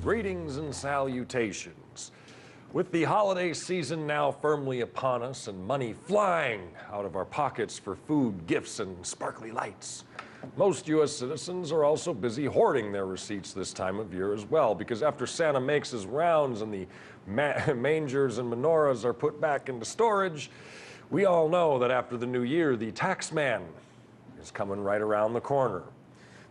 Greetings and salutations. With the holiday season now firmly upon us and money flying out of our pockets for food, gifts, and sparkly lights, most U.S. citizens are also busy hoarding their receipts this time of year as well, because after Santa makes his rounds and the mangers and menorahs are put back into storage, we all know that after the new year, the tax man is coming right around the corner.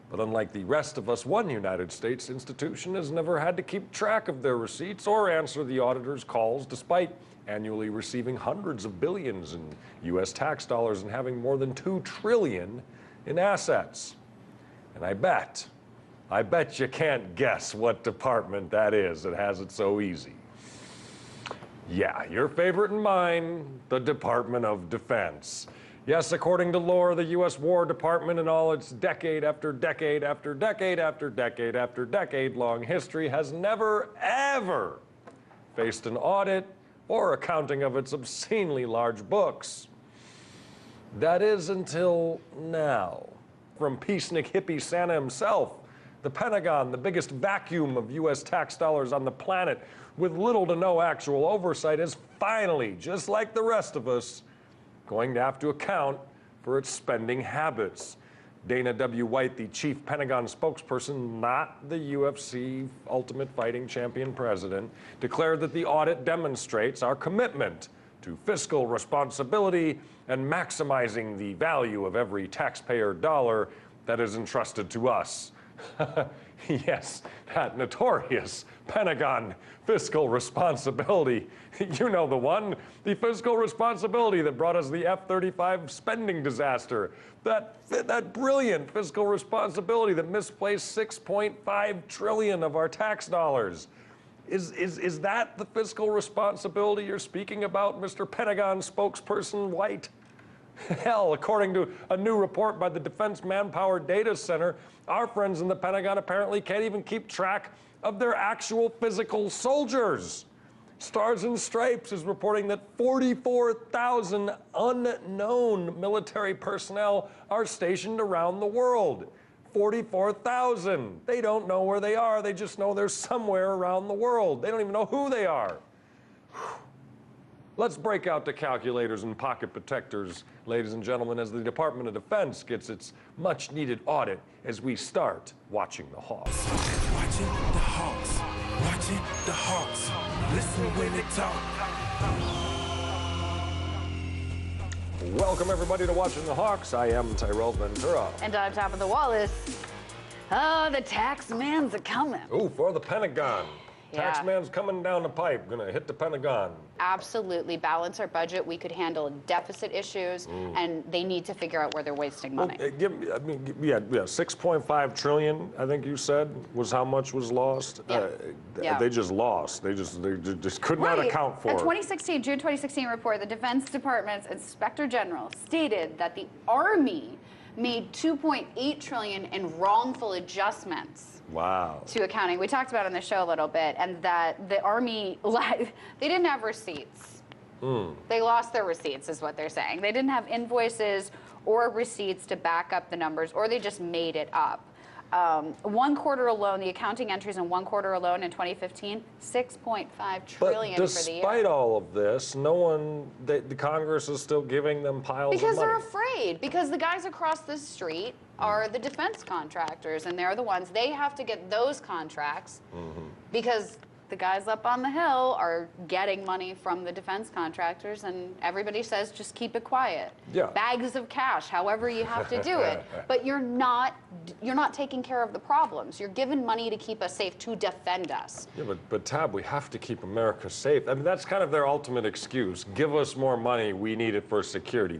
But unlike the rest of us, one United States institution has never had to keep track of their receipts or answer the auditor's calls, despite annually receiving hundreds of billions in U.S. tax dollars and having more than $2 trillion in assets. And I bet you can't guess what department that is that has it so easy. Yeah, your favorite and mine, the Department of Defense. Yes, according to lore, the U.S. War Department in all its decade after decade after decade after decade after decade long history has never, ever faced an audit or accounting of its obscenely large books. That is until now. From peacenik hippie Santa himself, the Pentagon, the biggest vacuum of U.S. tax dollars on the planet, with little to no actual oversight, is finally, just like the rest of us, going to have to account for its spending habits. Dana W. White, the chief Pentagon spokesperson, not the UFC Ultimate Fighting Champion president, declared that the audit demonstrates our commitment to fiscal responsibility and maximizing the value of every taxpayer dollar that is entrusted to us. Yes, that notorious Pentagon fiscal responsibility. You know the one, the fiscal responsibility that brought us the F-35 spending disaster. That brilliant fiscal responsibility that misplaced $6.5 trillion of our tax dollars. Is that the fiscal responsibility you're speaking about, Mr. Pentagon spokesperson White? Hell, according to a new report by the Defense Manpower Data Center, our friends in the Pentagon apparently can't even keep track of their actual physical soldiers. Stars and Stripes is reporting that 44,000 unknown military personnel are stationed around the world. 44,000. They don't know where they are. They just know they're somewhere around the world. They don't even know who they are. Let's break out the calculators and pocket protectors, ladies and gentlemen, as the Department of Defense gets its much-needed audit as we start watching the Hawks. Watching the Hawks. Watching the Hawks. Listen when they talk. Welcome, everybody, to Watching the Hawks. I am Tyrell Ventura. And I'm Top of the Wallace. Oh, the tax man's a-coming. Ooh, for the Pentagon. Yeah. Taxman's coming down the pipe, gonna hit the Pentagon. Absolutely. Balance our budget. We could handle deficit issues, and they need to figure out where they're wasting money. Well, 6.5 trillion, I think you said, was how much was lost. Yeah. They just lost. They just could not account for A it. June 2016 report, the Defense Department's Inspector General stated that the Army made $2.8 trillion in wrongful adjustments. Wow. To accounting. We talked about it on the show a little bit, and that the Army, they didn't have receipts. They lost their receipts, is what they're saying. They didn't have invoices or receipts to back up the numbers, or they just made it up. One quarter alone, the accounting entries in one quarter alone in 2015, $6.5 trillion for the year. Despite all of this, the Congress is still giving them piles of money. Because they're afraid. Because the guys across the street are the defense contractors, and they're the ones, they have to get those contracts because the guys up on the Hill are getting money from the defense contractors, and everybody says just keep it quiet. Yeah. Bags of cash, however you have to do it. But you're not taking care of the problems. You're giving money to keep us safe, to defend us. Yeah, but Tab, we have to keep America safe. I mean, that's kind of their ultimate excuse. Give us more money, we need it for security.